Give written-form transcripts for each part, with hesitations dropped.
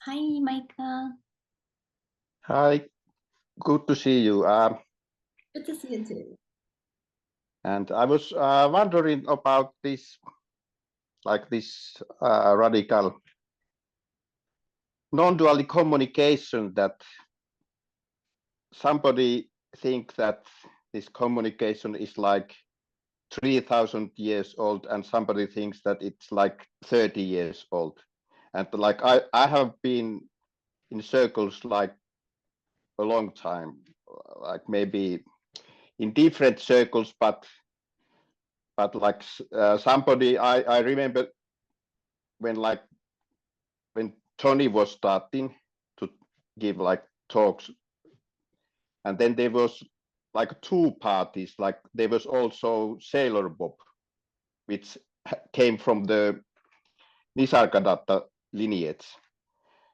Hi, Micah. Hi, good to see you. Good to see you too. And I was wondering about this radical non-duality communication that somebody thinks that this communication is like 3,000 years old, and somebody thinks that it's like 30 years old. And like I have been in circles like a long time, like maybe in different circles, but like somebody I remember when like when Tony was starting to give like talks, and then there was like two parties. Like there was also Sailor Bob, which came from the Nisargadatta lineage,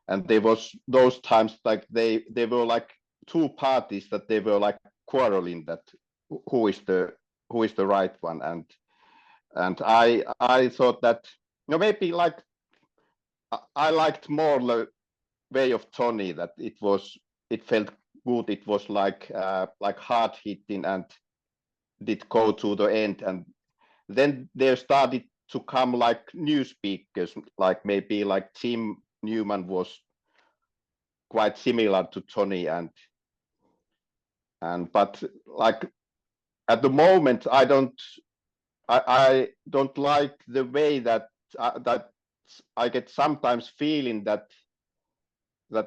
and there was those times like they were like two parties that they were like quarreling that who is the who is the right one, and I thought that maybe like I liked more the way of Tony, that it felt good. It was like hard hitting and did go to the end. And then there started to come like new speakers, like maybe like Tim Newman was quite similar to Tony, and but like at the moment I don't like the way that I get sometimes feeling that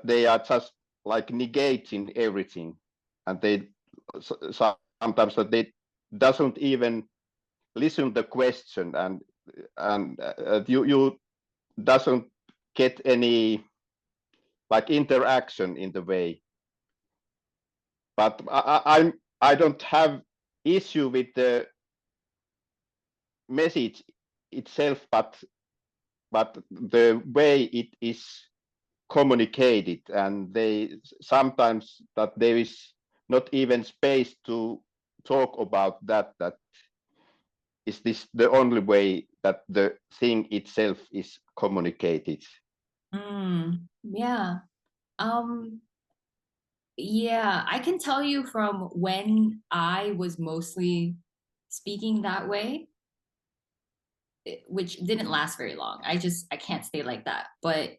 they are just like negating everything, and they sometimes that they doesn't even listen the question, and you doesn't get any like interaction in the way. But I don't have issue with the message itself, but the way it is communicated, and they sometimes that there is not even space to talk about that is this the only way that the thing itself is communicated. Yeah. Um, yeah, I can tell you from when I was mostly speaking that way, which didn't last very long. I can't stay like that. But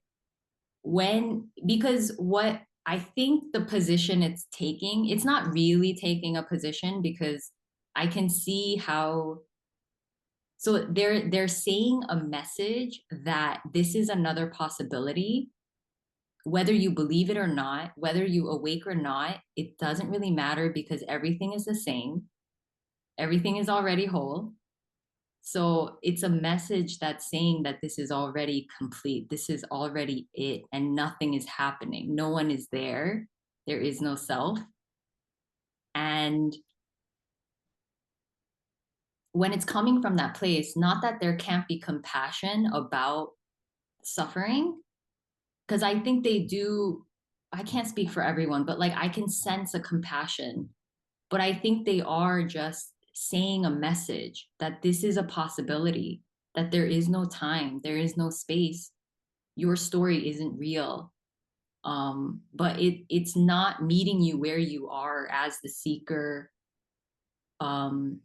because what I think the position it's taking, it's not really taking a position because I can see how. So they're saying a message that this is another possibility, whether you believe it or not, whether you awake or not, it doesn't really matter because everything is the same. Everything is already whole. So it's a message that's saying that this is already complete. This is already it, and nothing is happening. No one is there. There is no self. And when it's coming from that place, not that there can't be compassion about suffering, because I think they do. I can't speak for everyone, but like I can sense a compassion, but I think they are just saying a message that this is a possibility, that there is no time, there is no space, your story isn't real. But it's not meeting you where you are as the seeker, um,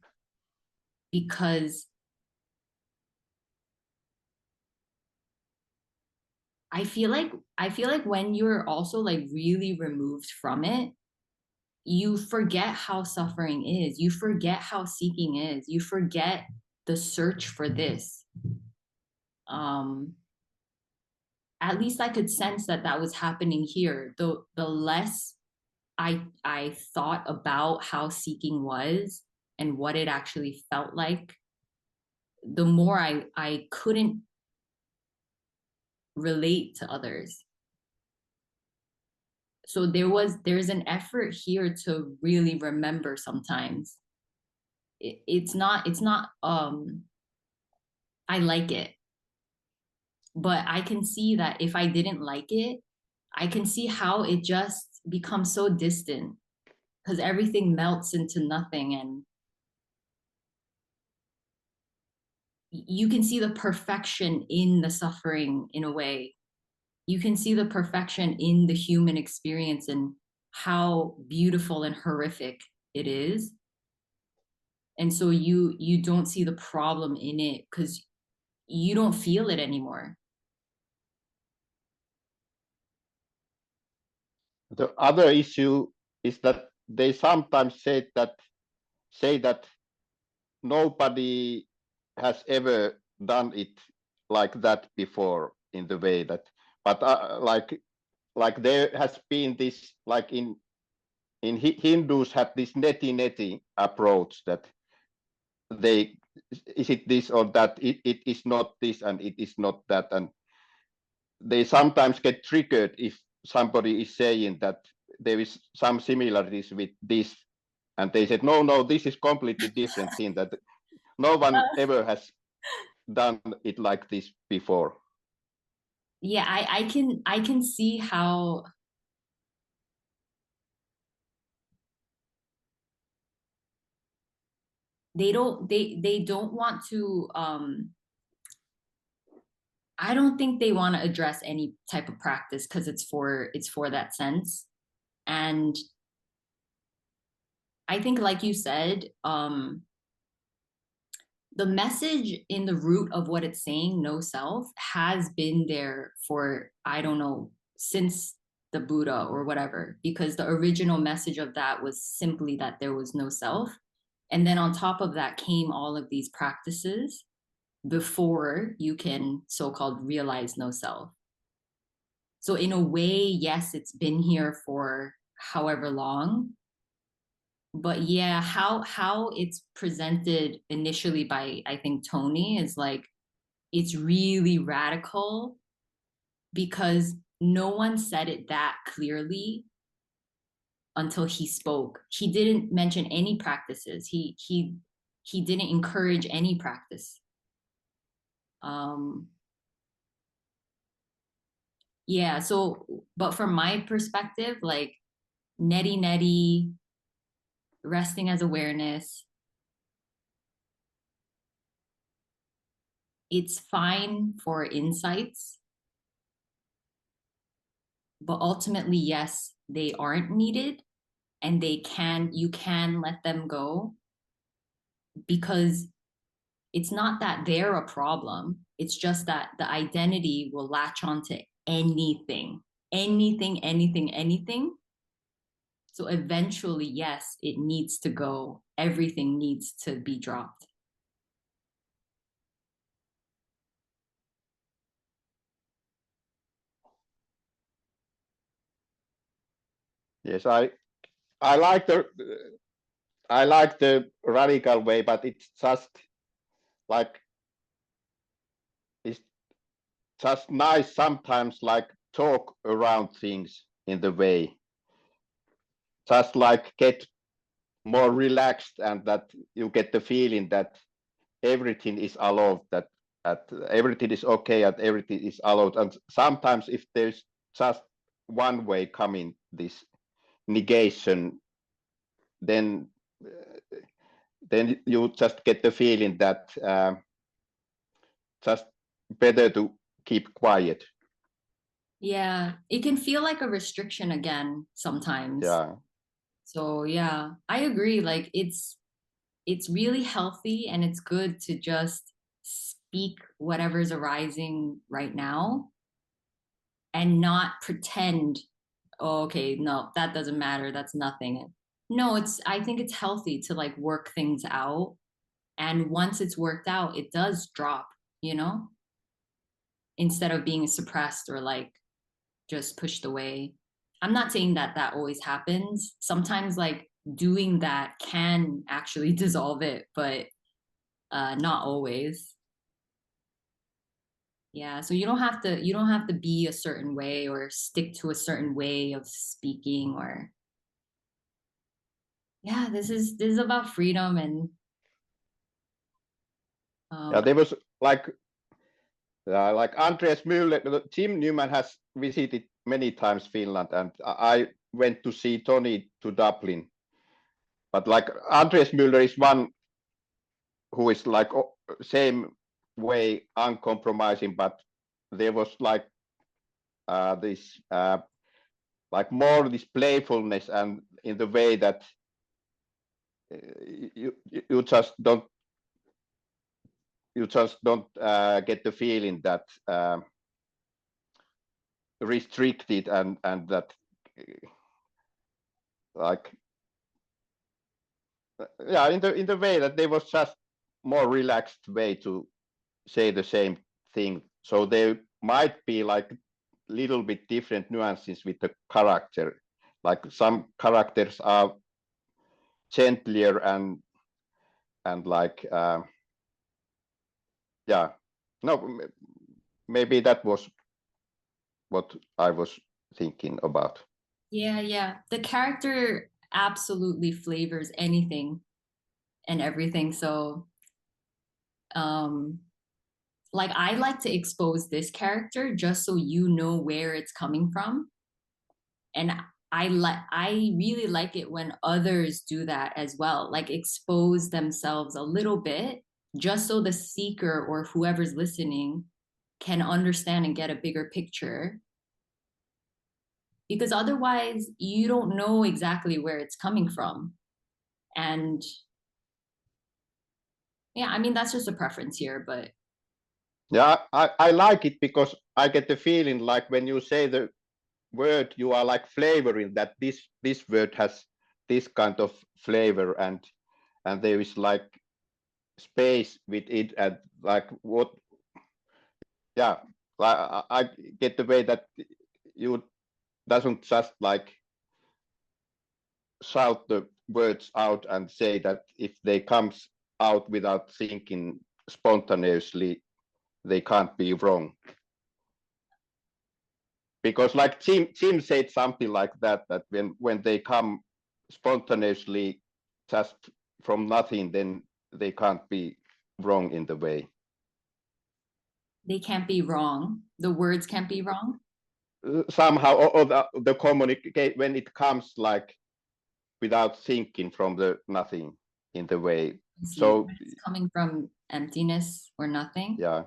because I feel like when you're also like really removed from it, you forget how suffering is. You forget how seeking is. You forget the search for this. Um, at least I could sense that that was happening here. The less I thought about how seeking was and what it actually felt like, the more I couldn't relate to others. So there's an effort here to really remember sometimes. It's not I like it, but I can see that if I didn't like it, I can see how it just becomes so distant because everything melts into nothing, and you can see the perfection in the suffering in a way. you can see the perfection in the human experience and how beautiful and horrific it is. And so you don't see the problem in it because you don't feel it anymore. The other issue is that they sometimes say that nobody has ever done it like that before in the way that, but like there has been this, like in Hindus have this neti approach that they, is it this or that, it is not this and it is not that, and they sometimes get triggered if somebody is saying that there is some similarities with this, and they said no, this is completely different thing, that no one ever has done it like this before. Yeah, I can see how they don't want to I don't think they want to address any type of practice because it's for that sense. And I think like you said, the message in the root of what it's saying, no self, has been there for, I don't know, since the Buddha or whatever, because the original message of that was simply that there was no self. And then on top of that came all of these practices before you can so called realize no self. So, in a way, yes, it's been here for however long, but yeah, how it's presented initially by I think Tony is like it's really radical because no one said it that clearly until he spoke. He didn't mention any practices. He didn't encourage any practice. Um yeah, so but from my perspective, like neti, resting as awareness, it's fine for insights, but ultimately, yes, they aren't needed and you can let them go because it's not that they're a problem. It's just that the identity will latch onto anything. So eventually, yes, it needs to go. Everything needs to be dropped. Yes, I like the I like the radical way, but it's just like, it's just nice sometimes, like talk around things in the way, just like get more relaxed, and that you get the feeling that everything is allowed, that everything is okay, and everything is allowed. And sometimes if there's just one way coming, this negation, then then you just get the feeling that just better to keep quiet. Yeah, it can feel like a restriction again sometimes. Yeah. So yeah, I agree. Like it's really healthy and it's good to just speak whatever's arising right now and not pretend, oh, okay, no, that doesn't matter. That's nothing. No, I think it's healthy to like work things out. And once it's worked out, it does drop, you know, instead of being suppressed or like just pushed away. I'm not saying that that always happens. Sometimes like doing that can actually dissolve it, but not always. Yeah, so you don't have to be a certain way or stick to a certain way of speaking or yeah, this is about freedom and Yeah, um there was like Andreas Müller, Tim Newman has visited many times Finland, and I went to see Tony to Dublin. But like Andreas Müller is one who is like same way uncompromising, but there was like this like more this playfulness, and in the way that you just don't get the feeling that restricted, and that like yeah, in the way that there was just more relaxed way to say the same thing. So there might be like little bit different nuances with the character. Like some characters are gentler, and like yeah, no, maybe that was what I was thinking about. Yeah. The character absolutely flavors anything and everything. So, um, like I like to expose this character just so you know where it's coming from. And I really like it when others do that as well, like expose themselves a little bit just so the seeker or whoever's listening can understand and get a bigger picture, because otherwise you don't know exactly where it's coming from. And yeah, I mean that's just a preference here, but Yeah, I like it because I get the feeling like when you say the word, you are like flavoring that this word has this kind of flavor, and there is like space with it, and like what, yeah, I get the way that you doesn't just like shout the words out and say that if they comes out without thinking spontaneously, they can't be wrong. Because like Jim said something like that when they come spontaneously just from nothing, then they can't be wrong in the way. they can't be wrong. The words can't be wrong. Somehow, or the communicate when it comes like without thinking from the nothing in the way. You see, So when it's coming from emptiness or nothing. yeah,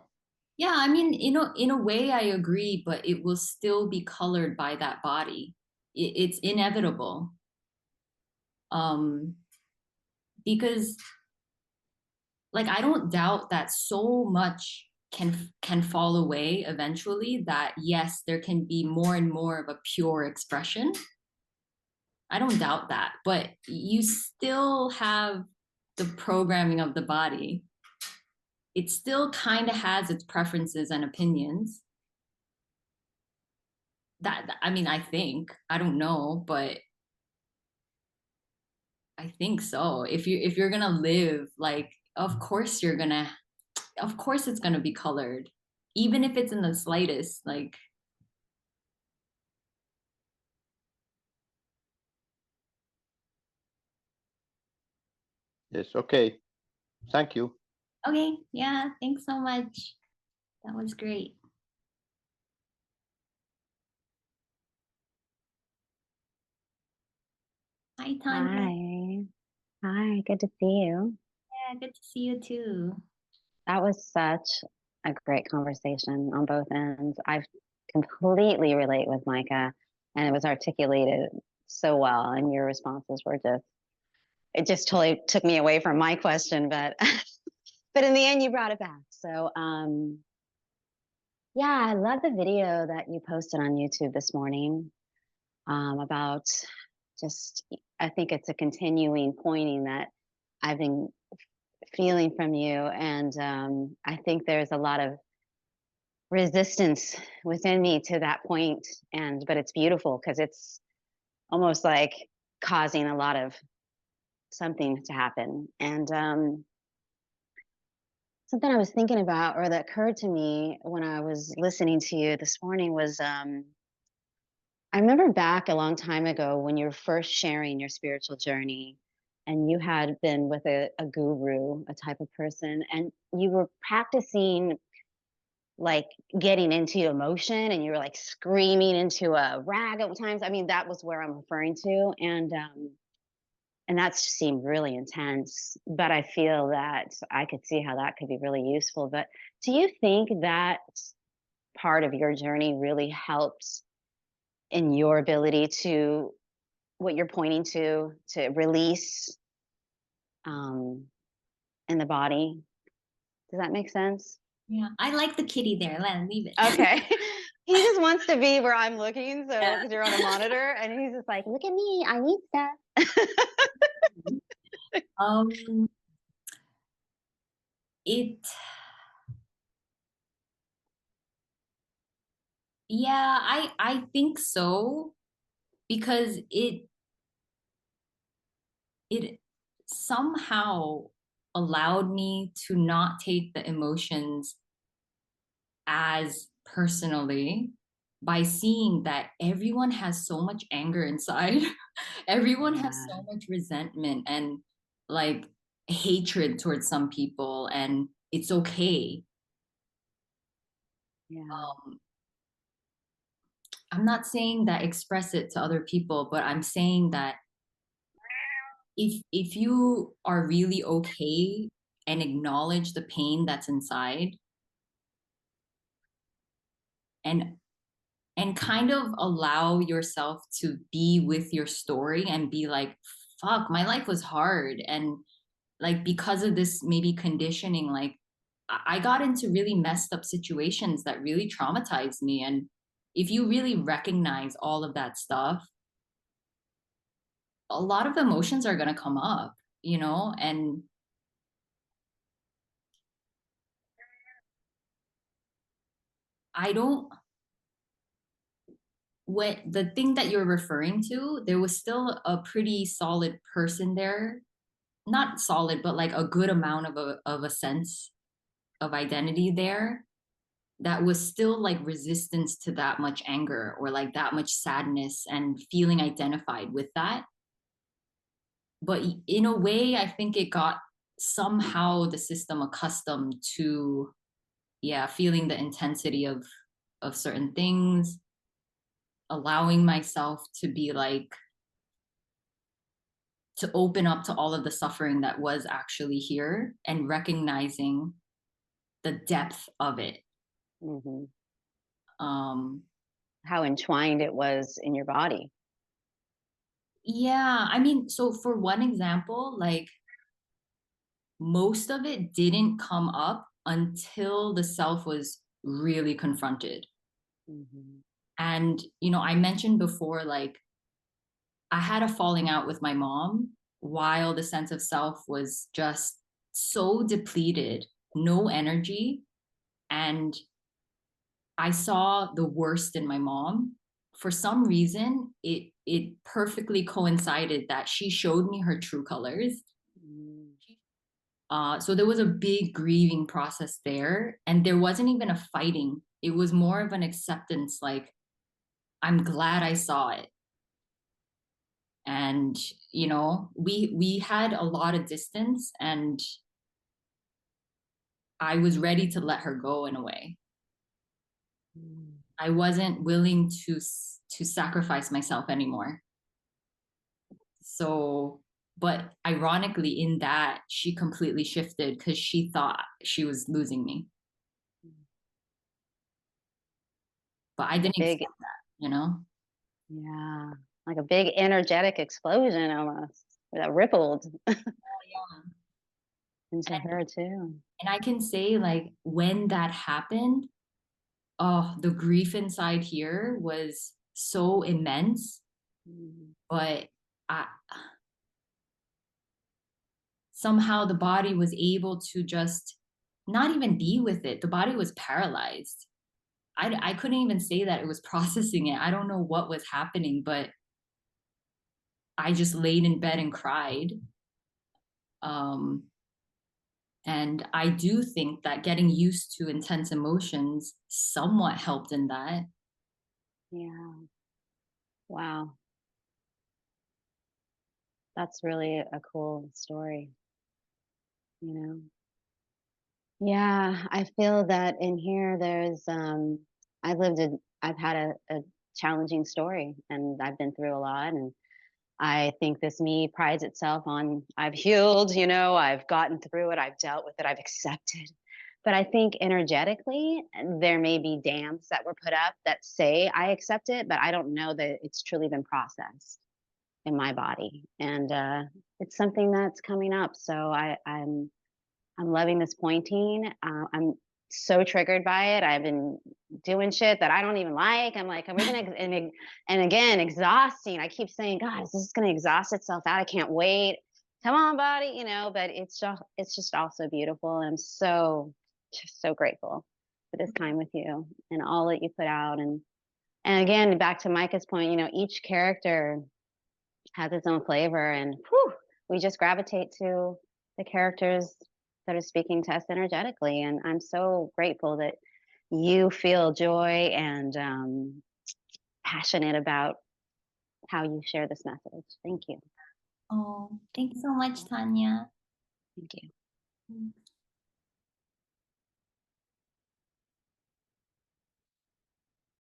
Yeah, I mean, in a way, I agree, but it will still be colored by that body. It's inevitable. Um, because like I don't doubt that so much can fall away eventually. That yes, there can be more and more of a pure expression. I don't doubt that, but you still have the programming of the body. It still kind of has its preferences and opinions. That I mean, I think I don't know, but I think so. If you're gonna live, like, of course it's gonna be colored, even if it's in the slightest. Like, yes, okay, thank you. okay, yeah, thanks so much. That was great. Hi, Tanya. Hi. Hi, good to see you. Yeah, good to see you too. That was such a great conversation on both ends. I completely relate with Micah, and it was articulated so well, and your responses were it just totally took me away from my question, but but in the end you brought it back. So yeah, I love the video that you posted on YouTube this morning about just, I think it's a continuing pointing that I've been feeling from you. And I think there's a lot of resistance within me to that point. But it's beautiful because it's almost like causing a lot of something to happen. And something I was thinking about, or that occurred to me when I was listening to you this morning, was I remember back a long time ago when you were first sharing your spiritual journey, and you had been with a guru, a type of person, and you were practicing like getting into emotion, and you were like screaming into a rag at times. I mean, that was where I'm referring to. And that seemed really intense, but I feel that I could see how that could be really useful. But do you think that part of your journey really helped in your ability to, what you're pointing to release um, in the body. Does that make sense? Yeah, I like the kitty there. Let him leave it. Okay. He just wants to be where I'm looking, so Yeah. because you're on a monitor, and he's just like, "Look at me, I need stuff." Um, it, yeah, I think so because it somehow allowed me to not take the emotions as personally by seeing that everyone has so much anger inside. Everyone has Yeah, so much resentment and like hatred towards some people, and it's okay. yeah, Um, I'm not saying that express it to other people, but I'm saying that if you are really okay and acknowledge the pain that's inside and kind of allow yourself to be with your story and be like, fuck, my life was hard, and like because of this maybe conditioning, like I got into really messed up situations that really traumatized me. And if you really recognize all of that stuff, a lot of emotions are going to come up, and I don't, what the thing that you're referring to, there was still a pretty solid person there. Not solid, but like a good amount of a sense of identity there that was still like resistance to that much anger or like that much sadness and feeling identified with that. But in a way, I think it got somehow the system accustomed to, yeah, feeling the intensity of certain things, allowing myself to be like, to open up to all of the suffering that was actually here and recognizing the depth of it. hmm um how entwined it was in your body. yeah, I mean, so for one example, like most of it didn't come up until the self was really confronted. hmm And I mentioned before, like I had a falling out with my mom while the sense of self was just so depleted, no energy. And I saw the worst in my mom. For some reason, it perfectly coincided that she showed me her true colors. mm So there was a big grieving process there, and there wasn't even a fighting. It was more of an acceptance, like I'm glad I saw it. And we had a lot of distance, and I was ready to let her go in a way. mm. I wasn't willing to sacrifice myself anymore. So, but ironically, in that, she completely shifted because she thought she was losing me. But I Like a didn't big, accept that. yeah, like a big energetic explosion almost that rippled Yeah. into And, her too. and I can say, like, when that happened, oh, the grief inside here was so immense. Mm, But I, somehow the body was able to just not even be with it. The body was paralyzed. I couldn't even say that it was processing it. I don't know what was happening, but I just laid in bed and cried. Um, and I do think that getting used to intense emotions somewhat helped in that. yeah, wow, that's really a cool story. You know, yeah, I feel that in here there's I've had a challenging story, and I've been through a lot, and I think this me prides itself on I've healed, I've gotten through it, I've dealt with it, I've accepted But I think energetically, there may be dams that were put up that say I accept it, but I don't know that it's truly been processed in my body. And it's something that's coming up. So I'm loving this pointing. I'm so triggered by it. I've been doing shit that I don't even like. I'm like, are we gonna and again, exhausting. I keep saying, God, is this gonna exhaust itself out? I can't wait. Come on, body, you know, but it's just also beautiful. And I'm just so grateful for this time with you and all that you put out. And again, back to Micah's point, you know, each character has its own flavor, and whew, we just gravitate to the characters that are speaking to us energetically. And I'm so grateful that you feel joy and passionate about how you share this message. Thank you. Oh, thank you so much, Tanya. Thank you.